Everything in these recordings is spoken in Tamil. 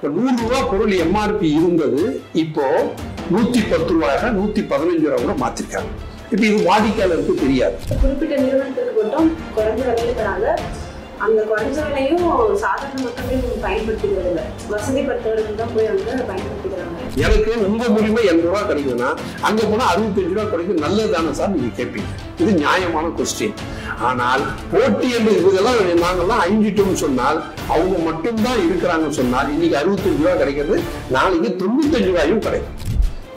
இப்போ 100 ரூபாய் பொருள் எம்ஆர்பி இருந்தது, இப்போ 110 ரூபாயாக 115 ரூபாய் கூட மாத்திருக்காங்க. இப்போ இது வாடிக்கையாளருக்கு தெரியாது. குறிப்பிட்ட நிறுவனத்துக்கு மட்டும் குறைஞ்ச விலையில தராங்க. அந்த குறைஞ்ச விலையும் சாதாரண மக்களையும் பயன்படுத்திக்கிறது, வசதி பட்டவர்கள் தான் போய் அங்க பயன்படுத்திக்கிறாங்க. எனக்கு உங்க மூலியமா 80 ரூபாய் கிடைக்குதுன்னா அங்க போனா 65 ரூபாய் கிடைக்கும், நல்லதுதானே சார் நீங்க கேட்பீங்க. இது நியாயமான கொஸ்டின். ஆனால் போட்டி என்று இதெல்லாம் நாங்கெல்லாம் அழிஞ்சிட்டோம்னு சொன்னால், அவங்க மட்டும்தான் இருக்கிறாங்கன்னு சொன்னால் இன்னைக்கு 65 ரூபாய் கிடைக்கிறது, நாளைக்கு 95 ரூபாயும் கிடைக்கும்.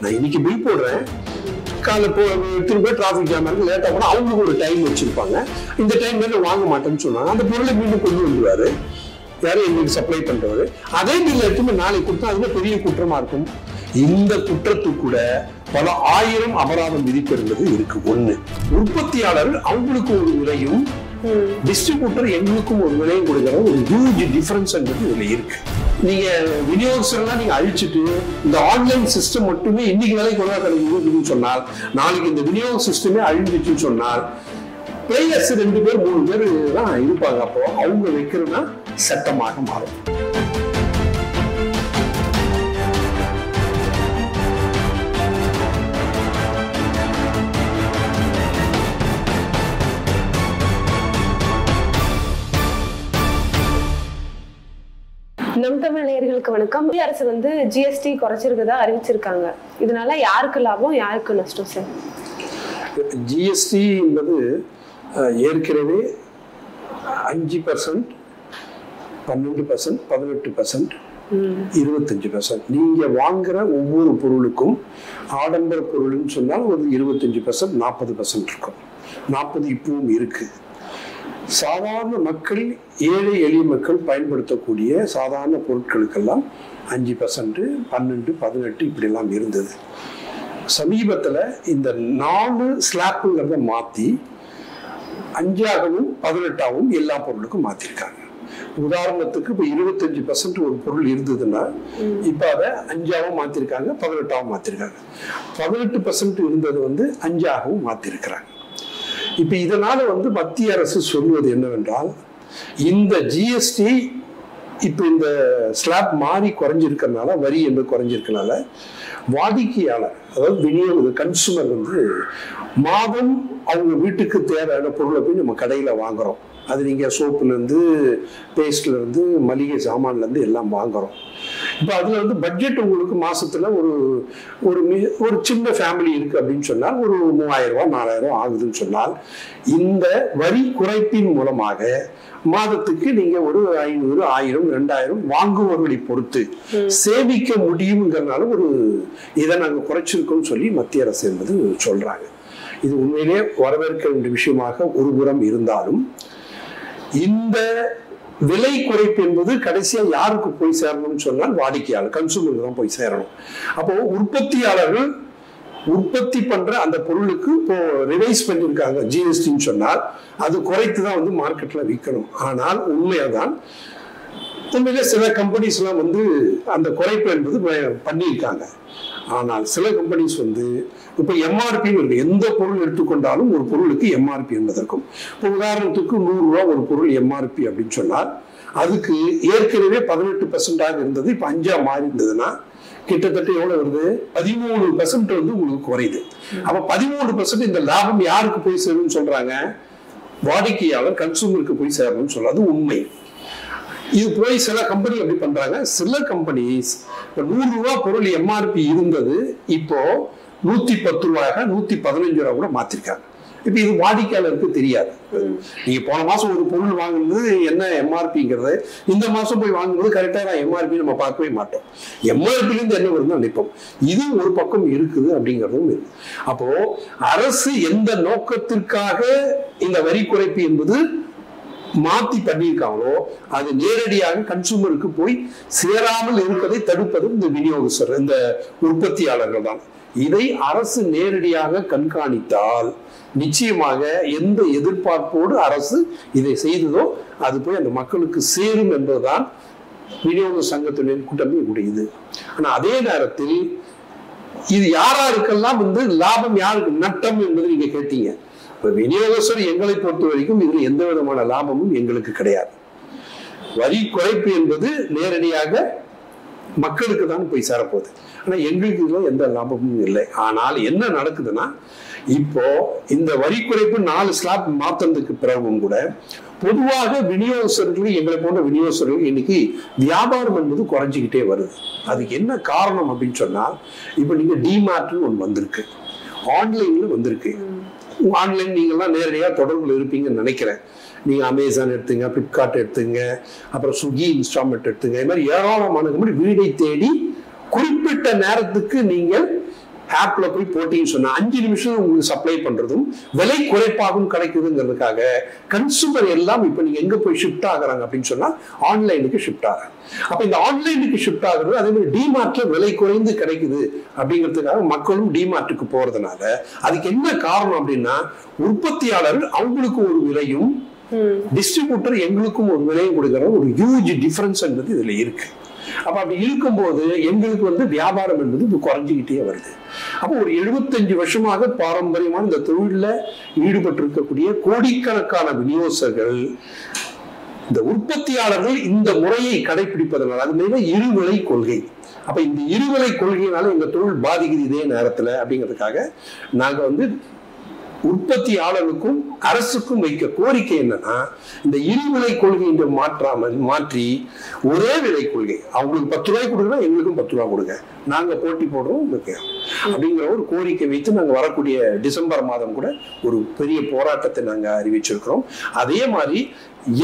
நான் இன்னைக்கு பில் போடுறேன், காலை திரும்ப டிராபிக் ஜாம் இருக்கு, லேட்டா போனா அவங்களுக்கு ஒரு டைம் வச்சிருப்பாங்க, இந்த டைம் வாங்க மாட்டேன்னு சொன்னாங்க, அந்த பொருளை மீண்டும் கொண்டு வந்துருவாரு யாரும் எங்களுக்கு சப்ளை பண்றவரு. அதே பில் எடுத்துமே நாளைக்கு கொடுத்தா அதுல பெரிய குற்றமா இருக்கும். இந்த குற்றத்துக்கு கூட பல 1000 அபராதம் விதிப்பது இருக்கு. ஒண்ணு, உற்பத்தியாளர்கள் அவங்களுக்கு ஒரு விலையும் டிஸ்ட்ரிபியூட்டர் எங்களுக்கும் ஒரு விலையும் கொடுக்கிற ஒரு ஹியூஜ் டிஃபரன்ஸ் இதுல இருக்கு. நீங்க விநியோகஸ்தர்லாம் நீங்க அழிச்சிட்டு இந்த ஆன்லைன் சிஸ்டம் மட்டுமே இன்னைக்கு விலை குறைவா கிடைக்குதுன்னு சொன்னால், நாளைக்கு இந்த விநியோக சிஸ்டமே அழிஞ்சிச்சுன்னு சொன்னால் பிளேயர்ஸ் 2 பேர் 3 பேர் தான் இருப்பாங்க. அப்போ அவங்க வைக்கிறதுனா சட்டமாக மாறும். நம் தமிழ் நேயர்களுக்கு வணக்கம். மத்திய அரசு ஜிஎஸ்டி குறைச்சிருக்கதா அறிவிச்சிருக்காங்க. இதனால யாருக்கு லாபம், யாருக்கு நஷ்டம் சார்? ஜிஎஸ்டி என்பது ஏற்கனவே 5%, 12%, 18%, 25%. நீங்க வாங்குற ஒவ்வொரு பொருளுக்கும் ஆடம்பர பொருள்னு சொன்னால் ஒரு 25%, 40% இருக்கும். 40 இப்பவும் இருக்கு. சாதாரண மக்கள், ஏழை எளிய மக்கள் பயன்படுத்தக்கூடிய சாதாரண பொருட்களுக்கெல்லாம் 5%, 12, 18 இப்படி எல்லாம் இருந்தது. சமீபத்தில் இந்த 4 ஸ்லாப்புங்கிறத மாற்றி 5ஆகவும் 18ஆகவும் எல்லா பொருளுக்கும் மாற்றிருக்காங்க. உதாரணத்துக்கு இப்போ 25% ஒரு பொருள் இருந்ததுன்னா இப்போ அதை 5ஆகவும் மாற்றிருக்காங்க, 18ஆகவும் மாற்றிருக்காங்க. 18% இருந்தது 5ஆகவும் மாற்றிருக்கிறாங்க. இப்ப இதனால மத்திய அரசு சொல்வது என்னவென்றால், இந்த ஜிஎஸ்டி இப்ப இந்த ஸ்லாப் மாறி குறைஞ்சிருக்கிறதுனால, வரி என்று குறைஞ்சிருக்கனால வாடிக்கையாளர், அதாவது விநியோக கன்சூமர் மாதம் அவங்க வீட்டுக்கு தேவையான பொருளை போய் நம்ம கடையில வாங்குறோம். அது நீங்க சோப்புல இருந்து, பேஸ்ட்ல இருந்து, மளிகை சாமான்ல இருந்து எல்லாம் வாங்குறோம். இப்போ அதுல பட்ஜெட் உங்களுக்கு மாசத்துல ஒரு சின்ன ஃபேமிலி இருக்கு அப்படின்னு சொன்னால் ஒரு 3000 ரூபாய் 4000 ரூபாய் ஆகுதுன்னு சொன்னால், இந்த வரி குறைப்பின் மூலமாக மாதத்துக்கு நீங்க ஒரு 500, 1000, 2000 வாங்குவர்களை பொறுத்து சேமிக்க முடியுங்கிறதுனால இதை நாங்க குறைச்சிருக்கோம்னு சொல்லி மத்திய அரசு என்பது சொல்றாங்க. இது உண்மையிலே வரவேற்க வேண்டிய விஷயமாக ஒரு புறம் இருந்தாலும், இந்த விலை குறைப்பு என்பது கடைசியா யாருக்கு போய் சேரணும்னு சொன்னால் வாடிக்கையாளர், கன்சூமருக்கு தான் போய் சேரணும். அப்போ உற்பத்தியாளர்கள் உற்பத்தி பண்ற அந்த பொருளுக்கு இப்போ ரிவைஸ் பண்ணிருக்காங்க ஜிஎஸ்டின்னு சொன்னால், அது குறைத்து தான் மார்க்கெட்ல விற்கணும். ஆனால் உண்மையாதான், உண்மையிலே சில கம்பெனிஸ் எல்லாம் அந்த குறைப்பு என்பது பண்ணியிருக்காங்க. ஆனால் சில கம்பெனிஸ் இப்ப எம்ஆர்பி இருக்கு. எந்த பொருள் எடுத்துக்கொண்டாலும் ஒரு பொருளுக்கு எம்ஆர்பி என்பதற்கும், இப்போ உதாரணத்துக்கு 100 ரூபாய் ஒரு பொருள் எம்ஆர்பி அப்படின்னு சொன்னால், அதுக்கு ஏற்கனவே 18% இருந்தது, இப்ப 5ஆ மாறி இருந்ததுன்னா கிட்டத்தட்ட எவ்வளவு வருது? 13% உங்களுக்கு குறையுது. அப்ப 13% இந்த லாபம் யாருக்கு போய் சேரும்னு சொல்றாங்க? வாடிக்கையாளர், கன்சூமருக்கு போய் சேரணும்னு சொல்றது உண்மை. இது போய் சில கம்பெனி எப்படி பண்றாங்க, சில கம்பெனிஸ் 100 ரூபாய் பொருள் எம்ஆர்பி இருந்தது, இப்போ 110 ரூபாயாக 115 ரூபாய் கூட மாத்திருக்காங்க. இப்ப இது வாடிக்கையாளருக்கு தெரியாது. நீங்க போன மாசம் ஒரு பொருள் வாங்குறது என்ன எம்ஆர்பிங்கிறது, இந்த மாசம் போய் வாங்கும்போது கரெக்டா எம்ஆர்பி நம்ம பார்க்கவே மாட்டோம். எம்ஆர்பில இருந்து என்ன வருதுன்னு நினைப்போம். இது ஒரு பக்கம் இருக்குது அப்படிங்கிறதும் இருக்கு. அப்போ அரசு எந்த நோக்கத்திற்காக இந்த வரி குறைப்பு என்பது மாத்தி பண்ணியிருக்காங்களோ, அது நேரடியாக கன்சூமருக்கு போய் சேராமல் இருப்பதை தடுப்பது இந்த விநியோகஸ்தர், இந்த உற்பத்தியாளர்கள் தான். இதை அரசு நேரடியாக கண்காணித்தால் நிச்சயமாக எந்த எதிர்பார்ப்போடு அரசு இதை செய்ததோ அது போய் அந்த மக்களுக்கு சேரும் என்பதுதான் விநியோக சங்கத்தின் கூட்டமே உடையது. ஆனா அதே நேரத்தில் இது யாராருக்கெல்லாம் லாபம், யாருக்கு நட்டம் என்பது நீங்க கேட்டீங்க. விநியோகஸ்தர் எங்களை பொறுத்த வரைக்கும் இதில் எந்த விதமான லாபமும் எங்களுக்கு கிடையாது. வரி குறைப்பு என்பது நேரடியாக மக்களுக்கு தான் போய் சேரப்போகுது. ஆனா எங்களுக்கு இதுல எந்த லாபமும் இல்லை. ஆனால் என்ன நடக்குதுன்னா, இப்போ இந்த வரி குறைப்பு 4 ஸ்லாப் மாத்தினதுக்கு பிறகும் கூட பொதுவாக விநியோகஸ்தர்கள், எங்களை போன்ற விநியோகஸ்தர்கள் இன்னைக்கு வியாபாரம் என்பது குறைஞ்சிக்கிட்டே வருது. அதுக்கு என்ன காரணம் அப்படின்னு சொன்னா, இப்ப நீங்க டிமார்ட்னு ஒன்று வந்திருக்கு, ஆன்லைன்ல வந்திருக்கு. ஆன்லைன் நீங்கள்லாம் நேரடியாக தொடர்புல இருப்பீங்கன்னு நினைக்கிறேன். நீங்க அமேசான் எடுத்துங்க, பிளிப்கார்ட் எடுத்துங்க, அப்புறம் ஸ்விக்கி, இன்ஸ்டால்மெண்ட் எடுத்துங்க. இது மாதிரி ஏராளமான வீடை தேடி குறிப்பிட்ட நேரத்துக்கு நீங்கள் ஆப்ல போய் போட்டீங்கன்னு சொன்னா 5 நிமிஷம் உங்களுக்கு சப்ளை பண்றதும் விலை குறைப்பாகவும் கிடைக்குதுங்கிறதுக்காக கன்சூமர் எல்லாம் இப்ப நீங்க எங்க போய் ஷிஃப்ட் ஆகுறாங்க அப்படின்னு சொன்னா ஆன்லைனுக்கு ஷிஃப்ட் ஆகுறாங்க. அப்ப இந்த ஆன்லைனுக்கு ஷிஃப்ட் ஆகுறது, அதே மாதிரி டிமார்ட்ல விலை குறைந்து கிடைக்குது அப்படிங்கிறதுக்காக மக்களும் டிமார்ட்டுக்கு போறதுனால அதுக்கு என்ன காரணம் அப்படின்னா, உற்பத்தியாளர்கள் அவங்களுக்கு ஒரு விலையும் டிஸ்ட்ரிபியூட்டர் எங்களுக்கும் ஒரு விலையும் கொடுக்கிற ஒரு ஹியூஜ் டிஃபரன்ஸ் என்பது இதுல இருக்கு. அப்ப அப்படி இருக்கும்போது எங்களுக்கு வியாபாரம் என்பது இது குறைஞ்சிக்கிட்டே வருது. அப்போ ஒரு 75 வருஷமாக பாரம்பரியமான இந்த தொழில ஈடுபட்டு இருக்கக்கூடிய கோடிக்கணக்கான விநியோகஸ்தர்கள், இந்த உற்பத்தியாளர்கள் இந்த முறையை கடைபிடிப்பதனால, அது மேல இருவிலை கொள்கை. அப்ப இந்த இருவிலை கொள்கையினால எங்க தொழில் பாதிக்குது இதே நேரத்துல அப்படிங்கிறதுக்காக நாங்க உற்பத்தியாளருக்கும் அரசுக்கும் வைக்க கோரிக்கை என்னன்னா, இந்த இருவிலை கொள்கை என்று மாற்றி ஒரே விலை கொள்கை, அவங்களுக்கு 10 ரூபாய் கொடுக்குறோம், எங்களுக்கும் 10 ரூபாய் கொடுங்க, நாங்க போட்டி போடுறோம் அப்படிங்கிற ஒரு கோரிக்கை வைத்து நாங்க வரக்கூடிய டிசம்பர் மாதம் கூட ஒரு பெரிய போராட்டத்தை நாங்க அறிவிச்சிருக்கிறோம். அதே மாதிரி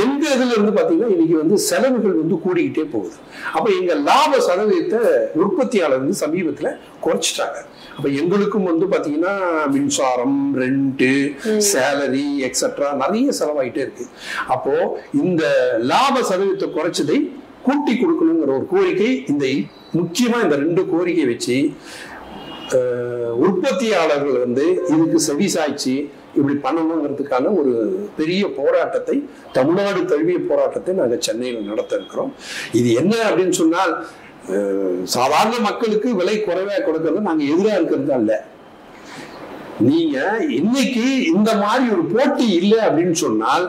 எங்க இதுல இருந்து பாத்தீங்கன்னா இன்னைக்கு செலவுகள் கூடிக்கிட்டே போகுது. அப்ப எங்க லாப சதவீதத்தை உற்பத்தியாளர் சமீபத்துல குறைச்சிட்டாங்க. அப்ப எங்களுக்கும் பாத்தீங்கன்னா மின்சாரம், ரெண்ட், சேலரி எக்ஸெட்ரா நிறைய செலவாயிட்டே இருக்கு. அப்போ இந்த லாப சதவீதத்தை குறைச்சதை கூட்டி கொடுக்கணுங்கிற ஒரு கோரிக்கை, இந்த முக்கியமா இந்த 2 கோரிக்கை வச்சு உற்பத்தியாளர்கள் இதுக்கு செவிசாய்ச்சி இப்படி பண்ணணுங்கிறதுக்கான ஒரு பெரிய போராட்டத்தை, தமிழ்நாடு தழுவிய போராட்டத்தை நாங்க சென்னையில் நடத்த இருக்கிறோம். இது என்ன அப்படின்னு சொன்னால், சாதாரண மக்களுக்கு விலை குறைவா கொடுக்கறது நாங்க எதிராக இருக்கிறது அல்ல. நீங்க இன்னைக்கு இந்த மாதிரி ஒரு போட்டி இல்லை அப்படின்னு சொன்னால்,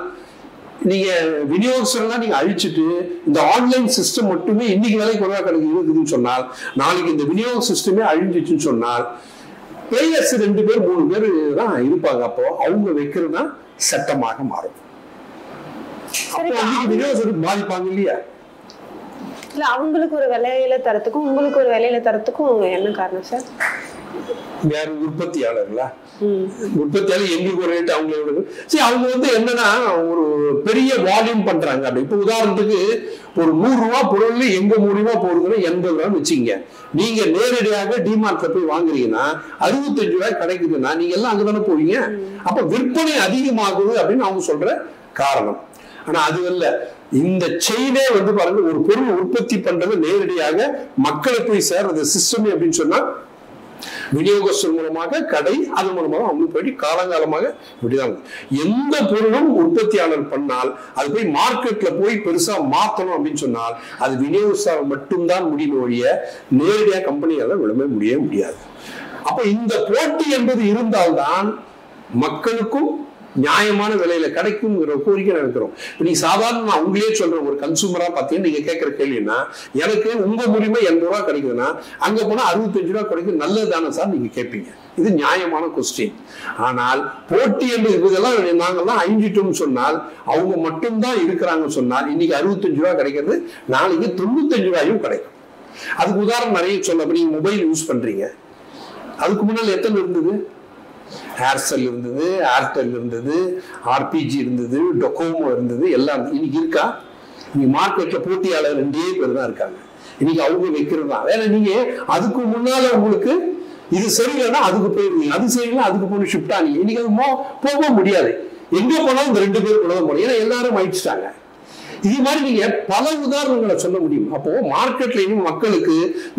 நீங்க விநியோகஸ்தர்கள் நீங்க அழிச்சிட்டு இந்த ஆன்லைன் சிஸ்டம் மட்டுமே இன்னைக்கு விலை குறைவா இருக்குதுன்னு சொன்னால், நாளைக்கு இந்த விநியோக சிஸ்டமே அழிஞ்சிச்சுன்னு சொன்னால் பிளேயர்ஸ் 2 பேர் 3 பேர் தான் இருப்பாங்க. அப்போ அவங்க வைக்கிறதுனா சட்டமாக மாறும். விநியோகஸ்தர்கள் பாதிப்பாங்க இல்லையா? இல்ல, அவங்களுக்கு ஒரு விலையில தரத்துக்கும் உங்களுக்கு ஒரு விலையில தரத்துக்கும் என்ன காரணம் சார்? வேற உற்பத்தியாளர்களா? உற்பத்தியாளர் எங்களுக்கு ஒரு ரேட், அவங்களோட சரி. அவங்க என்னன்னா ஒரு பெரிய வால்யூம் பண்றாங்க. அப்படி இப்ப உதாரணத்துக்கு ஒரு 100 ரூபாய் பொருள் எங்க மூலியமா போறதுன்னா 80 ரூபான்னு வச்சுங்க. நீங்க நேரடியாக டிமார்ட்ல போய் வாங்குறீங்கன்னா 65 ரூபாய் கிடைக்குதுன்னா நீங்க எல்லாம் அங்கதானே போவீங்க. அப்ப விற்பனை அதிகமாகுது அப்படின்னு அவங்க சொல்ற காரணம். ஆனா அது இல்ல, இந்த செயினே பாருங்க, ஒரு பொருள் உற்பத்தி பண்றது நேரடியாக மக்களை போய் சேர்றது சிஸ்டம் அப்படின்னு சொன்னா விநியோகஸ்தர் மூலமாக கடை, அது மூலமாக அவங்க போயிட்டு காலங்காலமாக இப்படிதான். எந்த பொருளும் உற்பத்தியாளர் பண்ணால் அது போய் மார்க்கெட்ல போய் பெருசா மாத்தணும் அப்படின்னு சொன்னால் அது விநியோகஸ்தர் மட்டும்தான் முடியும் ஒழிய நேரடியா கம்பெனியால விளம்ப முடியாது. அப்ப இந்த போட்டி என்பது இருந்தால்தான் மக்களுக்கும் நியாயமான விலையில கிடைக்கும்ங்கிற கோரிக்கை நினைக்கிறோம். நீ சாதாரண நான் உங்களே சொல்றேன், ஒரு கன்சூமரா பார்த்தீங்கன்னா நீங்க கேட்கிற கேள்வின்னா, எனக்கு உங்க மூலியமா 80 ரூபாய் கிடைக்குதுன்னா அங்க போனா 65 ரூபாய் கிடைக்கும், நல்லதுதானே சார் நீங்க கேட்பீங்க. இது நியாயமான கொஸ்டின். ஆனால் போட்டி என்று இதெல்லாம் நாங்கெல்லாம் அழிஞ்சிட்டோம்னு சொன்னால், அவங்க மட்டும்தான் இருக்கிறாங்கன்னு சொன்னால் இன்னைக்கு 65 ரூபாய் கிடைக்கிறது நாளைக்கு 95 ரூபாயும் கிடைக்கும். அதுக்கு உதாரணம் நிறைய சொல்ல, நீங்க மொபைல் யூஸ் பண்றீங்க, அதுக்கு முன்னால் எத்தனை இருந்தது? ஏர்செல் இருந்தது, ஏர்டெல் இருந்தது, ஆர்பிஜி இருந்தது, டொகோமோ இருந்தது, எல்லாம் இன்னைக்கு இருக்கா? இன்னைக்கு மார்க்கெட்ல போட்டியாளர் 2 பேர் தான் இருக்காங்க. இன்னைக்கு அவங்க வைக்கிறது தான். ஏன்னா நீங்க அதுக்கு முன்னால உங்களுக்கு இது சரியில்லைன்னா அதுக்கு போயிருந்தீங்க, அது சரியில்லை அதுக்கு போய் ஷிஃப்ட் ஆனீங்க. இன்னைக்கு அது போக முடியாது. எங்க போனாலும் இந்த 2 பேர் கூட தான் போகணும். ஏன்னா எல்லாரும் அழிச்சிட்டாங்க. இது மாதிரி நீங்க பல உதாரணங்களை சொல்ல முடியும். அப்போ மார்க்கெட்லயும் மக்களுக்கு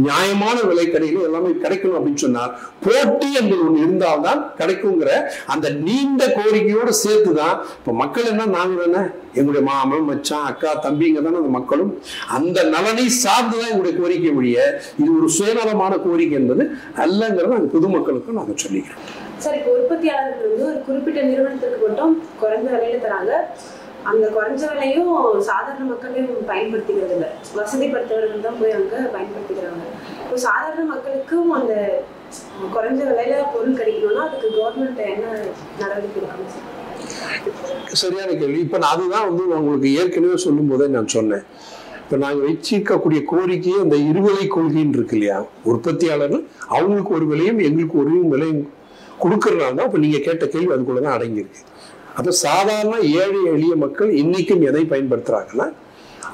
நியாயமான விலை கடையில எல்லாமே கிடைக்கணும் அப்படின்னு சொன்னால் போட்டி என்பது ஒண்ணு இருந்தால்தான் கிடைக்குங்கிற அந்த நீண்ட கோரிக்கையோடு சேர்த்துதான் இப்ப மக்கள் என்ன, நாங்க என்ன, எங்களுடைய மாமன், மச்சான், அக்கா, தம்பிங்க தானே அந்த மக்களும். அந்த நலனை சார்ந்துதான் எங்களுடைய கோரிக்கை ஒழிய இது ஒரு சுயநலமான கோரிக்கை என்பது அல்லங்கிறத அந்த பொதுமக்களுக்கும் நாங்க சொல்லிக்கிறோம். சார், இப்போ உற்பத்தியாளர்கள் ஒரு குறிப்பிட்ட நிறுவனத்துக்கு மட்டும் குறைந்த விலையில தராங்க, அந்த குறைஞ்ச விலையும் சாதாரண மக்களையும் பயன்படுத்திக்கிறது இல்லை, வசதிப்படுத்தவர்கள் தான் போய் அங்க பயன்படுத்திக்கிறாங்க. இப்போ சாதாரண மக்களுக்கும் அந்த குறைஞ்ச விலையில பொருள் கிடைக்கணும்னா அதுக்கு கவர்மெண்ட் என்ன நடவடிக்கை எடுக்கணும் சார்? சரியான கேள்வி. இப்ப நான் அதுதான் உங்களுக்கு ஏற்கனவே சொல்லும் போதே நான் சொன்னேன். இப்ப நாங்க வச்சிருக்கக்கூடிய கோரிக்கையே அந்த இருவிலை கொள்கைன்னு இருக்கு இல்லையா, உற்பத்தியாளர்கள் அவங்களுக்கு ஒரு விலையும் எங்களுக்கு ஒரு விலையும் கொடுக்கறதுனால தான் இப்ப நீங்க கேட்ட கேள்வி அதுக்குள்ளதான் அடங்கியிருக்கு. அப்ப சாதாரண ஏழை எளிய மக்கள் இன்னைக்கும் எதை பயன்படுத்துறாங்கன்னா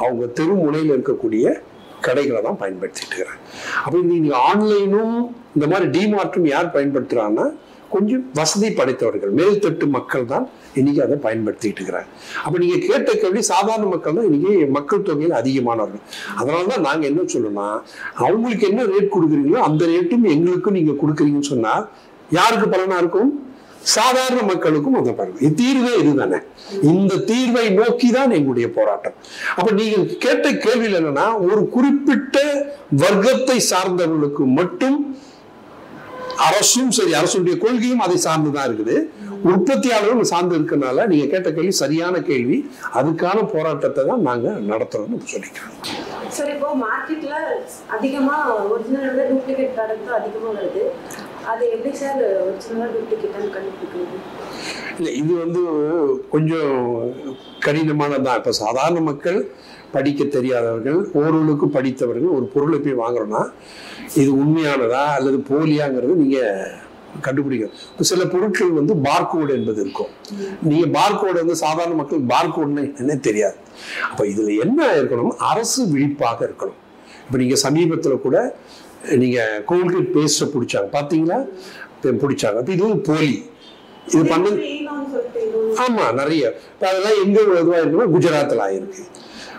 அவங்க தெரு முனையில் இருக்கக்கூடிய கடைகளை தான் பயன்படுத்திட்டு இருக்கிறாங்க. அப்ப நீங்க ஆன்லைனும் இந்த மாதிரி டிமார்ட்டும் யார் பயன்படுத்துறாங்கன்னா கொஞ்சம் வசதி படைத்தவர்கள், மேல்தட்டு மக்கள் தான் இன்னைக்கு அதை பயன்படுத்திட்டு இருக்கிறாங்க. அப்ப நீங்க கேட்ட கேள்வி சாதாரண மக்கள் தான் இன்னைக்கு மக்கள் தொகையில் அதிகமானவர்கள். அதனாலதான் நாங்க என்ன சொல்லணும்னா அவங்களுக்கு என்ன ரேட் கொடுக்குறீங்களோ அந்த ரேட்டும் எங்களுக்கும் நீங்க கொடுக்குறீங்கன்னு சொன்னா யாருக்கு பலனா இருக்கும்? சாதாரண மக்களுக்கும் அந்த பலன். தீர்வே இதுதானே. இந்த தீர்வை நோக்கி தான் எங்களுடைய போராட்டம். அப்ப நீங்க கேட்ட கேள்வியில் என்னன்னா ஒரு குறிப்பிட்ட வர்க்கத்தை சார்ந்தவர்களுக்கு மட்டும் அரசும் சரி, அரசுடைய கொள்கையும் அதை சார்ந்துதான் இருக்குது, உற்பத்தியாளர்களும் சார்ந்து இருக்கனால நீங்க கேட்ட கேள்வி சரியான கேள்வி. அதுக்கான போராட்டத்தை தான் நாங்க நடத்துறோம்னு சொல்லிக்கிறோம். சார், இப்போ மார்க்கெட்ல அதிகமா ஒரிஜினல் விட டூப்ளிகேட் ப்ராடக்ட் அதிகமா வருது, அது எப்படி சார் ஒரிஜினலா டூப்ளிகேட்டான்னு கண்டுபிடிக்கிறது? இல்லை, இது கொஞ்சம் கடினமானதான். இப்போ சாதாரண மக்கள், படிக்க தெரியாதவர்கள், ஓரளவுக்கு படித்தவர்கள் ஒரு பொருளை போய் வாங்குறோம்னா இது உண்மையானதா அல்லது போலியாங்கிறது நீங்க கண்டுபிடிக்கணும். சில பொருட்கள் பார்கோடு என்பது இருக்கும். நீங்க பார்கோடு சாதாரண மக்கள் பார்கோடுன்னு என்னன்னே தெரியாது. அப்ப இதுல என்ன இருக்கணும்? அரசு விழிப்பாக இருக்கணும். இப்ப நீங்க சமீபத்துல கூட நீங்க கோல்கேட் பேஸ்ட பிடிச்சாங்க, பாத்தீங்களா? பிடிச்சாங்க. அப்ப இது போலி, இது பண்ணு. ஆமா, நிறைய அதெல்லாம் எங்க இதுவா இருக்குன்னா குஜராத்ல ஆயிருக்கு.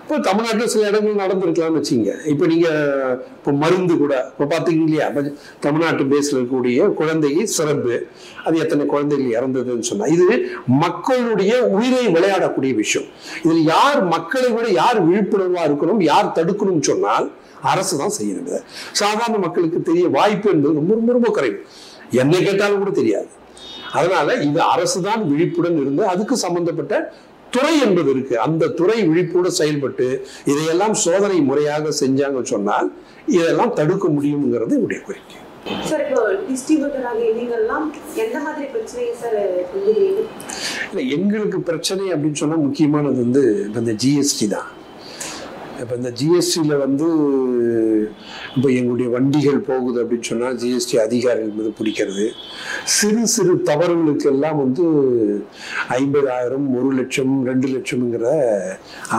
இப்போ தமிழ்நாட்டில் சில இடங்கள் நடந்திருக்கலாம்னு வச்சுங்க. இப்போ நீங்க இப்போ மருந்து கூட இப்போ பார்த்தீங்க இல்லையா, தமிழ்நாட்டு பேஸ்ல இருக்கக்கூடிய குழந்தைக்கு சிறப்பு, அது எத்தனை குழந்தைகள் இறந்ததுன்னு சொன்னா இது மக்களுடைய உயிரை விளையாடக்கூடிய விஷயம். இதுல யார் மக்களை விட யார் விழிப்புணர்வா இருக்கணும், யார் தடுக்கணும்னு சொன்னால் அரசு தான் செய்யணும். சாதாரண மக்களுக்கு தெரிய வாய்ப்பு என்பது ரொம்ப ரொம்ப ரொம்ப குறைவு. என்னை கேட்டாலும் கூட தெரியாது. அதனால இது அரசு தான் விழிப்புடன் இருந்து அதுக்கு சம்பந்தப்பட்ட துறை என்பது இருக்கு. அந்த துறை விழிப்போடு செயல்பட்டு இதையெல்லாம் சோதனை முறையாக செஞ்சாங்கன்னு சொன்னால் இதெல்லாம் தடுக்க முடியுங்கிறது என்னுடைய கோரிக்கை. சார், இப்போ டிஸ்ட்ரிபியூட்டராக நீங்கெல்லாம் எந்த மாதிரி பிரச்சனையை சார் சொல்லுவீங்க? இல்லை, எங்களுக்கு பிரச்சனை அப்படின்னு சொன்னா முக்கியமானது இந்த ஜிஎஸ்டி தான். இப்போ இந்த ஜிஎஸ்டியில் இப்போ எங்களுடைய வண்டிகள் போகுது அப்படின்னு சொன்னால் ஜிஎஸ்டி அதிகாரிகள் மீது பிடிக்கிறது. சிறு சிறு தவறுகளுக்கு எல்லாம் 50,000, 1 லட்சம், 2 லட்சம்ங்கிற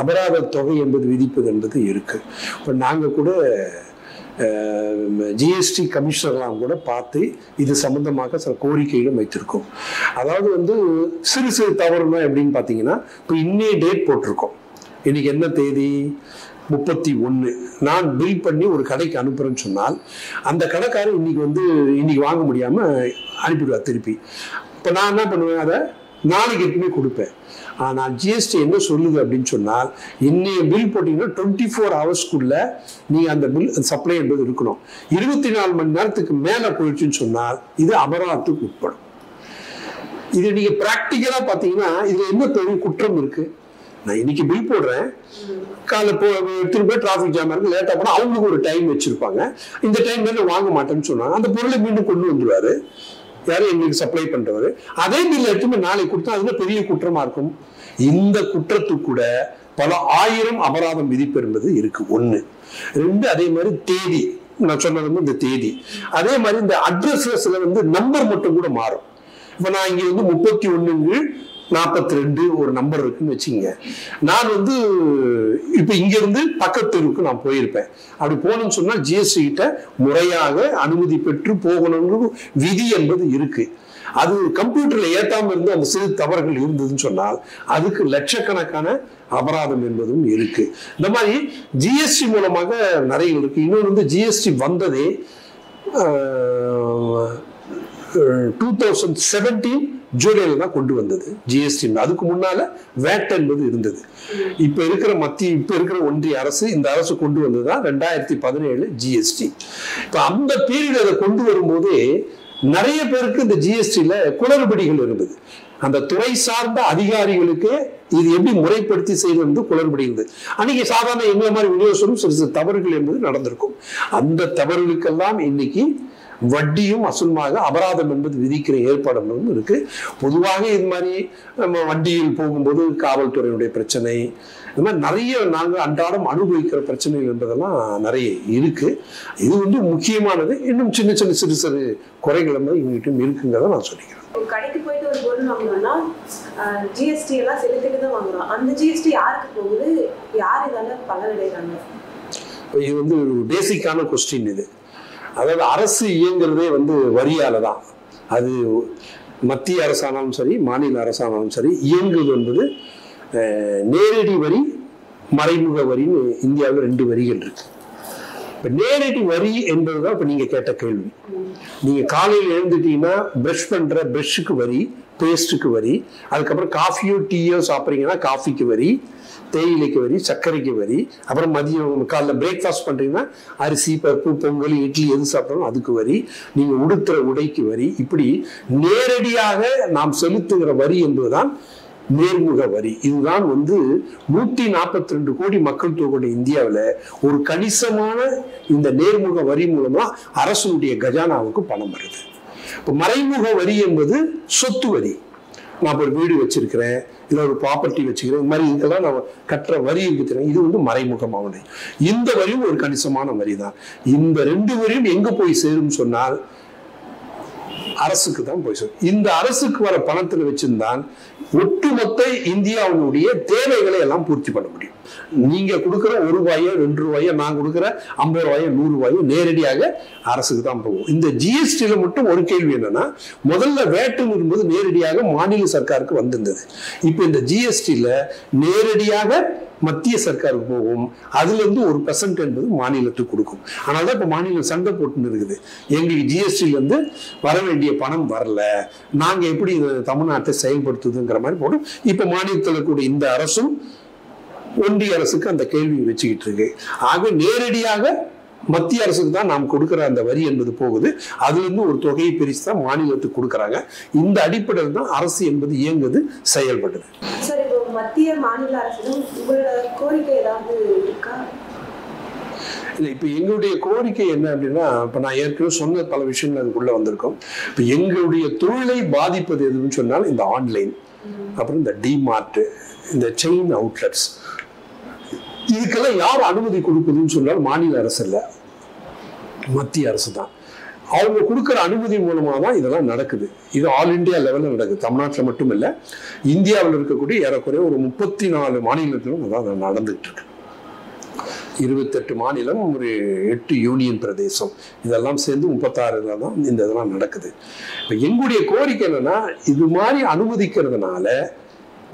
அபராத தொகை என்பது விதிப்பது என்பது இருக்கு. இப்போ நாங்கள் கூட ஜிஎஸ்டி கமிஷனர்லாம் கூட பார்த்து இது சம்பந்தமாக சில கோரிக்கைகளும் வைத்திருக்கோம். அதாவது சிறு சிறு தவறுனா எப்படின்னு பார்த்தீங்கன்னா, இப்போ இன்னைய டேட் போட்டிருக்கோம், இன்னைக்கு என்ன தேதி 31, நான் பில் பண்ணி ஒரு கடைக்கு அனுப்புறேன்னு சொன்னால் அந்த கடைக்காரர் இன்னைக்கு வாங்க முடியாம அனுப்பிடுவார் திருப்பி. இப்போ நான் என்ன பண்ணுவேன், அதை நாளைக்கு எப்பவுமே கொடுப்பேன். ஆனால் ஜிஎஸ்டி என்ன சொல்லுது அப்படின்னு சொன்னால், இன்னைய பில் போட்டீங்கன்னா 24 ஹவர்ஸ்க்குள்ள நீங்க அந்த பில் சப்ளை என்பது இருக்கணும். 24 மணி நேரத்துக்கு மேல போயிடுச்சுன்னு சொன்னால் இது அபராதத்துக்கு உட்படும். இது நீங்க பிராக்டிக்கலா பாத்தீங்கன்னா இதுல என்ன பெரிய குற்றம் இருக்கு? நான் இன்னைக்கு பில் போடுறேன், காலை திரும்ப டிராஃபிக் ஜாம் இருக்கு, லேட்டா போனா அவங்களுக்கு ஒரு டைம் வச்சிருப்பாங்க, இந்த டைம் மேல வாங்க மாட்டேன்னு சொன்னாங்க, அந்த பொருளை மீண்டும் கொண்டு வந்துருவாரு யாரும் எங்களுக்கு சப்ளை பண்றவரு. அதே பில் எடுத்துமே நாளைக்கு கொடுத்தா அதுல பெரிய குற்றமா இருக்கும். இந்த குற்றத்துக்கு கூட பல 1000 அபராதம் விதிப்பு என்பது இருக்கு. 1, 2 அதே மாதிரி தேதி, நான் சொன்னது இந்த தேதி, அதே மாதிரி இந்த அட்ரஸ்ல நம்பர் மட்டும் கூட மாறும். இப்ப நான் இங்க 31/42 ஒரு நம்பர் இருக்குன்னு வச்சுங்க, நான் இப்ப இங்க இருந்து பக்கத்து தெருவுக்கு நான் போயிருப்பேன். அப்படி போகணும்னு சொன்னா ஜிஎஸ்டி கிட்ட முறையாக அனுமதி பெற்று போகணும்னு விதி என்பது இருக்கு. அது கம்ப்யூட்டர்ல ஏத்தாம இருந்து அந்த சிறு தவறுகள் இருந்ததுன்னு சொன்னால் அதுக்கு லட்சக்கணக்கான அபராதம் என்பதும் இருக்கு. இந்த மாதிரி ஜிஎஸ்டி மூலமாக நிறைய இருக்கு. இன்னொன்று ஜிஎஸ்டி வந்ததே 2017 ஜூலைல தான் கொண்டு வந்தது ஜிஎஸ்டி. அதுக்கு முன்னால வேட் என்பது இருந்தது. இப்ப இருக்கிற ஒன்றிய அரசு, இந்த அரசு கொண்டு வந்ததுதான் 2017 ஜிஎஸ்டி. இப்ப அந்த பீரியட் அதை கொண்டு வரும்போதே நிறைய பேருக்கு இந்த ஜிஎஸ்டியில் குளறுபடிகள் இருந்தது. அந்த துறை சார்ந்த அதிகாரிகளுக்கு இது எப்படி முறைப்படுத்தி செய்வது குளறுபடி இருந்தது. அன்னைக்கு சாதாரண எங்களை மாதிரி விநியோகரும் சிறு சிறு தவறுகள் என்பது நடந்திருக்கும். அந்த தவறுகளுக்கெல்லாம் இன்னைக்கு வட்டியும் அசுலமாக அபராதம் என்பது விதிக்கிற ஏற்பாடு இருக்கு. பொதுவாக இது மாதிரி நம்ம வண்டியில் போகும்போது காவல்துறையினுடைய பிரச்சனை, இது மாதிரி நிறைய நாங்கள் அன்றாடம் அனுபவிக்கிற பிரச்சனைகள் என்பதெல்லாம் நிறைய இருக்கு. இது முக்கியமானது. இன்னும் சின்ன சின்ன சிறு சிறு குறைகள் இவங்ககிட்ட இருக்குங்கிறத நான் சொல்லிக்கிறேன். கடைக்கு போயிட்டு ஒரு பொருள் வாங்கணும்னா ஜிஎஸ்டி எல்லாம் செலுத்திட்டு தான் வாங்குறோம். அந்த ஜிஎஸ்டி யாருக்கு போகுது, யார் இதால பலனடைகிறாங்க? இது ஒரு பேசிக்கான கொஸ்டின். இது அதாவது அரசு இயங்குறதே வரியால தான். அது மத்திய அரசானாலும் சரி மாநில அரசானாலும் சரி இயங்குவது என்பது நேரடி வரி மறைமுக வரின்னு இந்தியாவில் 2 வரிகள் இருக்கு. இப்போ நேரடி வரி என்பதுதான் இப்போ நீங்க கேட்ட கேள்வி. நீங்க காலையில் எழுந்துட்டீங்கன்னா பிரஷ் பண்ற பிரஷ்ஷுக்கு வரி, பேஸ்ட்டுக்கு வரி, அதுக்கப்புறம் காஃபியோ டீயோ சாப்பிட்றீங்கன்னா காஃபிக்கு வரி, தேயிலைக்கு வரி, சர்க்கரைக்கு வரி, அப்புறம் மதியம் காலைல பிரேக்ஃபாஸ்ட் பண்றீங்கன்னா அரிசி பருப்பு பொங்கல் இட்லி எது சாப்பிட்டாலும் அதுக்கு வரி, நீங்க உடுத்துற உடைக்கு வரி. இப்படி நேரடியாக நாம் செலுத்துகிற வரி என்பதுதான் நேர்முக வரி. இதுதான் 142 கோடி மக்கள் தொகை இந்தியாவில் ஒரு கணிசமான இந்த நேர்முக வரி மூலமா அரசுடைய கஜானாவுக்கு பணம் வருது. இப்போ மறைமுக வரி என்பது சொத்து வரி. நான் ஒரு வீடு வச்சிருக்கிறேன், இல்லை ஒரு ப்ராப்பர்ட்டி வச்சுக்கிறேன், இந்த மாதிரி இதுக்கெல்லாம் நான் கட்டுற வரி இருக்கிறேன். இது மறைமுகமான. இந்த வரியும் ஒரு கணிசமான வரி தான். இந்த 2 வரியும் எங்க போய் சேரும் சொன்னால் அரசுக்கு தான் போய் சேரும். இந்த அரசுக்கு வர பணத்தில் வச்சிருந்தான் ஒட்டுமொத்த இந்தியாவுடைய தேவைகளை எல்லாம் பூர்த்தி பண்ண முடியும். நீங்க கொடுக்குற 1 ரூபாயோ 2 ரூபாயோ, நான் கொடுக்குற 50 ரூபாயோ 100 ரூபாயோ நேரடியாக அரசுக்கு தான் போகும். இந்த ஜிஎஸ்டியில மட்டும் ஒரு கேள்வி என்னன்னா, முதல்ல வேட்டுன்னு இருக்கும்போது நேரடியாக மாநில சர்க்காருக்கு வந்திருந்தது. இப்போ இந்த ஜிஎஸ்டியில நேரடியாக மத்திய சர்க்காருக்கு போகும். அதுல இருந்து 1% என்பது மாநிலத்துக்கு கொடுக்கும். அதனாலதான் இப்ப மாநிலம் சண்டை போட்டு இருக்குது. எங்களுக்கு ஜிஎஸ்டில இருந்து வர வேண்டிய பணம் வரல, நாங்க எப்படி தமிழ்நாட்டை செயல்படுத்துதுங்கிற மாதிரி போடும். இப்ப மாநிலத்தில் கூட இந்த அரசும் ஒன்றிய அரசுக்கு அந்த கேள்வி வச்சுக்கிட்டு இருக்கு. ஆக நேரடியாக மத்திய அரசுக்கு தான் நாம் கொடுக்கிற அந்த வரி என்பது போகுது. அதுல இருந்து ஒரு தொகையை பிரிச்சு தான் மாநிலத்துக்கு கொடுக்கறாங்க. இந்த அடிப்படையில் தான் அரசு என்பது இயங்குது, செயல்படுது. சார், இப்போ மத்திய மாநில அரசிடம் உங்களோட கோரிக்கை ஏதாவது இருக்கா? இல்லை, இப்போ எங்களுடைய கோரிக்கை என்ன அப்படின்னா, இப்போ நான் ஏற்கனவே சொன்ன பல விஷயங்கள் அதுக்குள்ள வந்திருக்கோம். இப்போ எங்களுடைய தொழிலை பாதிப்பது எதுன்னு சொன்னால் இந்த ஆன்லைன், அப்புறம் இந்த டிமார்ட், இந்த செயின் அவுட்லெட்ஸ், இதுக்கெல்லாம் யார் அனுமதி கொடுக்குதுன்னு சொன்னால் மாநில அரசு இல்லை, மத்திய அரசு தான். அவங்க கொடுக்குற அனுமதி மூலமாக தான் இதெல்லாம் நடக்குது. இது ஆல் இண்டியா லெவலில் நடக்குது. தமிழ்நாட்டில் மட்டும் இல்லை, இந்தியாவில் இருக்கக்கூடிய ஏறக்குறைய ஒரு 34 மாநிலத்திலும் அதான் நடந்துகிட்டு இருக்கு. 28 மாநிலம், ஒரு 8 யூனியன் பிரதேசம், இதெல்லாம் சேர்ந்து 36 தான் இந்த இதெல்லாம் நடக்குது. இப்போ எங்களுடைய கோரிக்கை என்னன்னா, இது மாதிரி அனுமதிக்கிறதுனால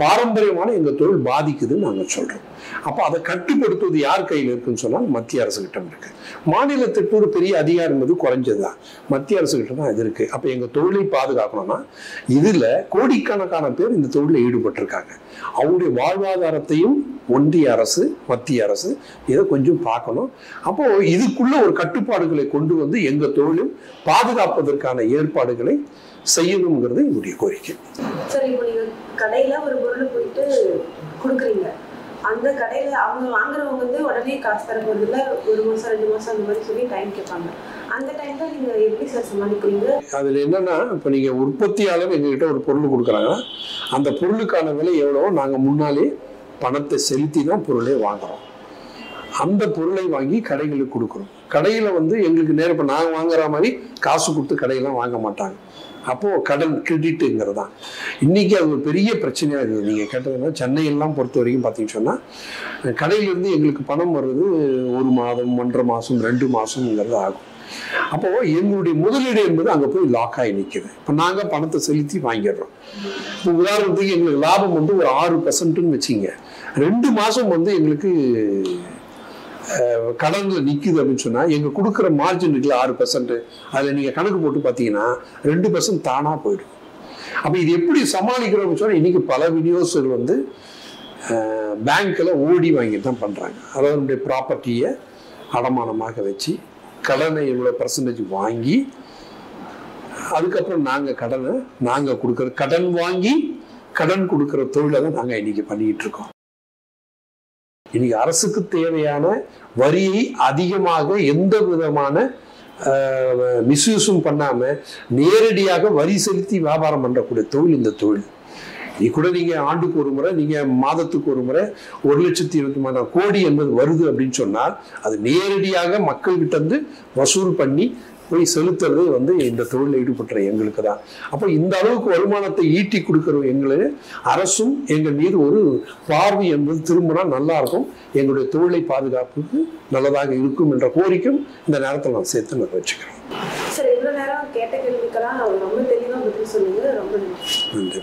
பாரம்பரியமான எங்க தொழில் பாதிக்குதுன்னு நாங்க சொல்றோம். அப்ப அதை கட்டுப்படுத்துவது யார் கையில் இருக்குன்னு சொன்னால் மத்திய அரசு கிட்ட இருக்கு. மாநிலத்திற்கு ஒரு பெரிய அதிகாரம் என்பது குறைஞ்சதுதான், மத்திய அரசு கிட்ட தான் இது இருக்கு. அப்ப எங்க தொழிலை பாதுகாக்கணும்னா இதுல கோடிக்கணக்கான பேர் இந்த தொழிலில் ஈடுபட்டு இருக்காங்க. அவங்களுடைய வாழ்வாதாரத்தையும் ஒன்றிய அரசு மத்திய அரசு இதை கொஞ்சம் பார்க்கணும். அப்போ இதுக்குள்ள ஒரு கட்டுப்பாடுகளை கொண்டு வந்து எங்க தொழிலும் பாதுகாப்பதற்கான ஏற்பாடுகளை செய்யணுங்கிறது என்னுடைய கோரிக்கை. சார், இப்போ நீங்க கடையில ஒரு பொருள் போயிட்டு கொடுக்குறீங்க, அந்த கடையில அவங்க வாங்குறவங்க உடனே காசு தர போறது இல்ல, 1 மாசம் 2 மாசம் அந்த மாதிரி சொல்லி டைம் கேட்பாங்க. அந்த டைம்ல நீங்க எப்படி சார் சமாளிக்கிறீங்க? அதுல என்னன்னா, இப்ப நீங்க உற்பத்தியாளர் எங்ககிட்ட ஒரு பொருள் கொடுக்குறாங்க, அந்த பொருளுக்கான விலை எவ்வளவோ நாங்க முன்னாலே பணத்தை செலுத்தி தான் பொருளே வாங்குறோம். அந்த பொருளை வாங்கி கடைகளுக்கு கொடுக்குறோம். கடையில எங்களுக்கு நேரம், இப்போ நாங்கள் வாங்குற மாதிரி காசு கொடுத்து கடையெல்லாம் வாங்க மாட்டாங்க. அப்போ கடன் கிரெடிட்டுங்கிறது தான் இன்னைக்கு அது ஒரு பெரிய பிரச்சனையா இருக்குது. நீங்க கேட்டதுன்னா சென்னையெல்லாம் பொறுத்த வரைக்கும் பார்த்தீங்கன்னு சொன்னா, கடையிலிருந்து எங்களுக்கு பணம் வர்றது 1 மாதம் 1.5 மாதம் 2 மாதம்ங்கிறது ஆகும். அப்போ எங்களுடைய முதலீடு என்பது அங்கே போய் லாக் ஆகி நிற்குது. இப்போ நாங்கள் பணத்தை செலுத்தி வாங்கிடுறோம். இப்போ உதாரணத்துக்கு எங்களுக்கு லாபம் ஒரு 6%ன்னு வச்சுங்க, 2 மாதம் எங்களுக்கு கடன்ல நிக்குது அப்படின்னு சொன்னா, எங்க கொடுக்குற மார்ஜின் இருக்குல்ல 6%, அதுல நீங்க கணக்கு போட்டு பாத்தீங்கன்னா 2% தானா போயிடும். அப்ப இது எப்படி சமாளிக்கிறோம்னு சொன்னா, இன்னைக்கு பல விநியோகஸ்தர்கள் பேங்க்ல ஓடி வாங்கிட்டு தான் பண்றாங்க. அதாவது நம்முடைய ப்ராப்பர்ட்டியை அடமானமாக வச்சு கடனை எவ்வளவு % வாங்கி அதுக்கப்புறம் நாங்கள் கொடுக்குற கடன் வாங்கி கடன் கொடுக்குற தொழிலை தான் நாங்கள் இன்னைக்கு பண்ணிக்கிட்டு இருக்கோம். இன்னைக்கு அரசுக்கு தேவையான வரியை அதிகமாக எந்த விதமான மிஸ்யூஸும் பண்ணாம நேரடியாக வரி செலுத்தி வியாபாரம் பண்றக்கூடிய தொழில் இந்த தொழில். நீ கூட நீங்க ஆண்டுக்கு ஒரு முறை, நீங்க மாதத்துக்கு ஒரு முறை 1,20,000 கோடி என்பது வருது அப்படின்னு சொன்னால் அது நேரடியாக மக்கள்கிட்ட இருந்து வசூல் பண்ணி போய் செலுத்துறது இந்த தொழிலில் ஈடுபட்டுற எங்களுக்கு தான். அப்போ இந்த அளவுக்கு வருமானத்தை ஈட்டி கொடுக்குற எங்களுக்கு அரசும் எங்கள் மீது ஒரு பார்வை என்பது திரும்பினா நல்லா இருக்கும், எங்களுடைய தொழிலை பாதுகாப்புக்கு நல்லதாக இருக்கும் என்ற கோரிக்கையும் இந்த நேரத்தில் நான் சேர்த்து நான் வச்சுக்கிறேன். சார், இவ்வளவு நேரம் கேட்ட கேள்விக்கெல்லாம் ரொம்ப தெளிவாக பதில் சொல்லுங்க. ரொம்ப நன்றி.